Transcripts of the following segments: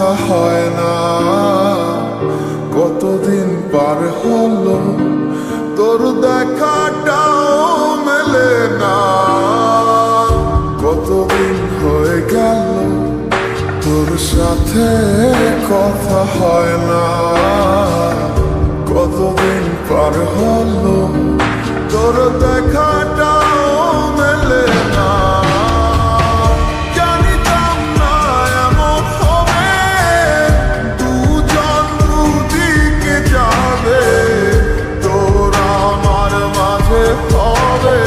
কথা হয় না। কতদিন পার হলো তোর দেখাটাও মেলে না। কতদিন হয়ে গেল তোর সাথে কথা হয় না। কতদিন পার হলো তোর দেখাটাও মেলে না। জানিতাম না এমন হবে, দুজন দুদিকে যাবে। তোর আমার মাঝে হবে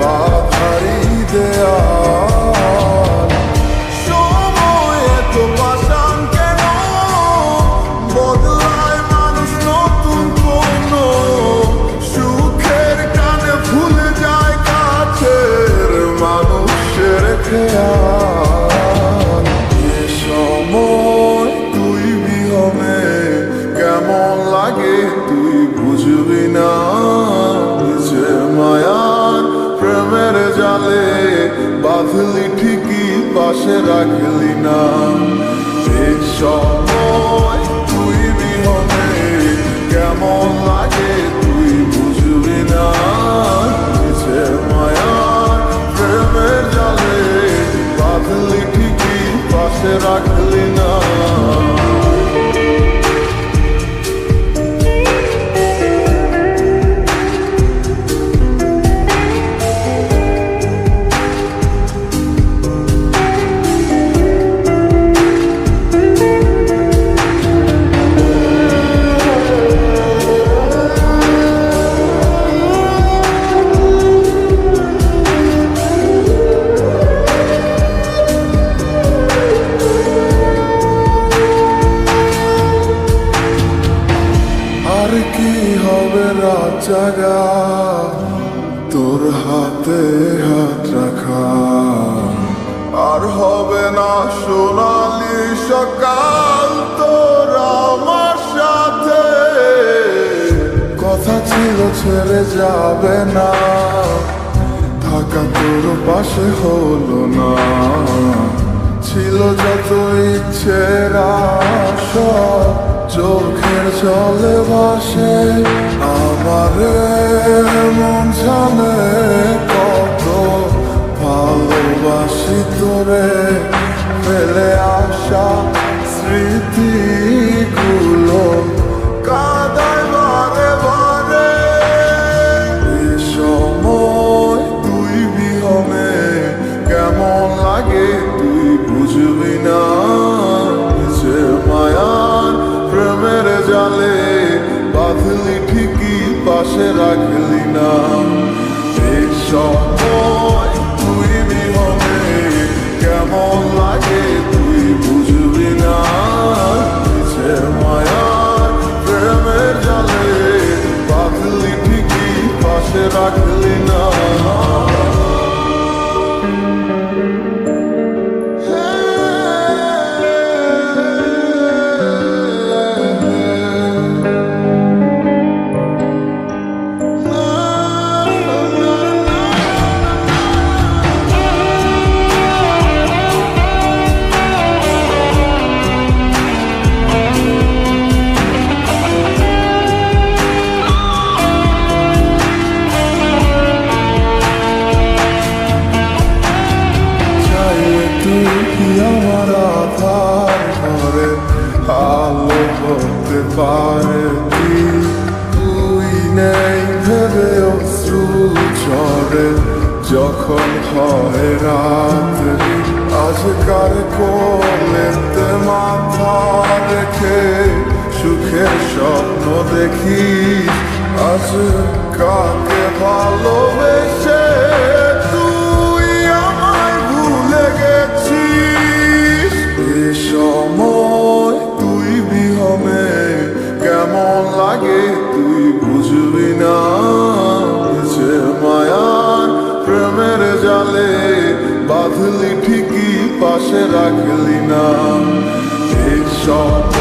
বাধাই দেয়া। এ সময় তুই বিহনে কেমন লাগে তুই বুঝবি না। যে মায়ার প্রেমের জালে বাঁধলি ঠিকই পাশে রাখলি না। এ সময় তুই বিহনে কেমন লাগে তুই বুঝবি না। যে মায়ার প্রেমের জালে বাঁধলি ঠিকই পাশে রাখলি না। আর কি হবে রাত জাগা তোর হাতে হাত রাখা। আর হবে না সোনালি সকাল তোর আমার সাথে। কথা ছিল ছেড়ে যাবে না, থাকা তোর পাশে হলো না। ছিল যত ইচ্ছের আশা চোখের জলে ভাসে। আমার মন জানে কত ভালোবাসি তোরে। ফেলে আসা স্মৃতিগুলো কাদায় বারে বারে। এ সময় তুই বিহনে কেমন লাগে তুই বুঝবি না। যে মায়ার প্রেমের জালে বাঁধলি ঠিকই পাশে রাখলি না। এই সময় তুই বিহনে কেমন লাগে তুই বুঝবি না। যে মায়ার প্রেমের জালে বাঁধলি ঠিকই পাশে রাখলি না। আমার আধার ঘরে আলো হতে পারে তুই নেই ভেবে অশ্রু ঝরে। যখন হয় রাত আজকার কোলেতে মাথা রেখে সুখের স্বপ্ন দেখি। আজ কাকে ভালোবেসে তুই আমায় ভুলে গেছিস। এ সময় তুই বিহনে কেমন লাগে তুই বুঝবি না। যে মায়ার প্রেমের জালে বাঁধলি ঠিকই পাশে রাখলি না। এই সব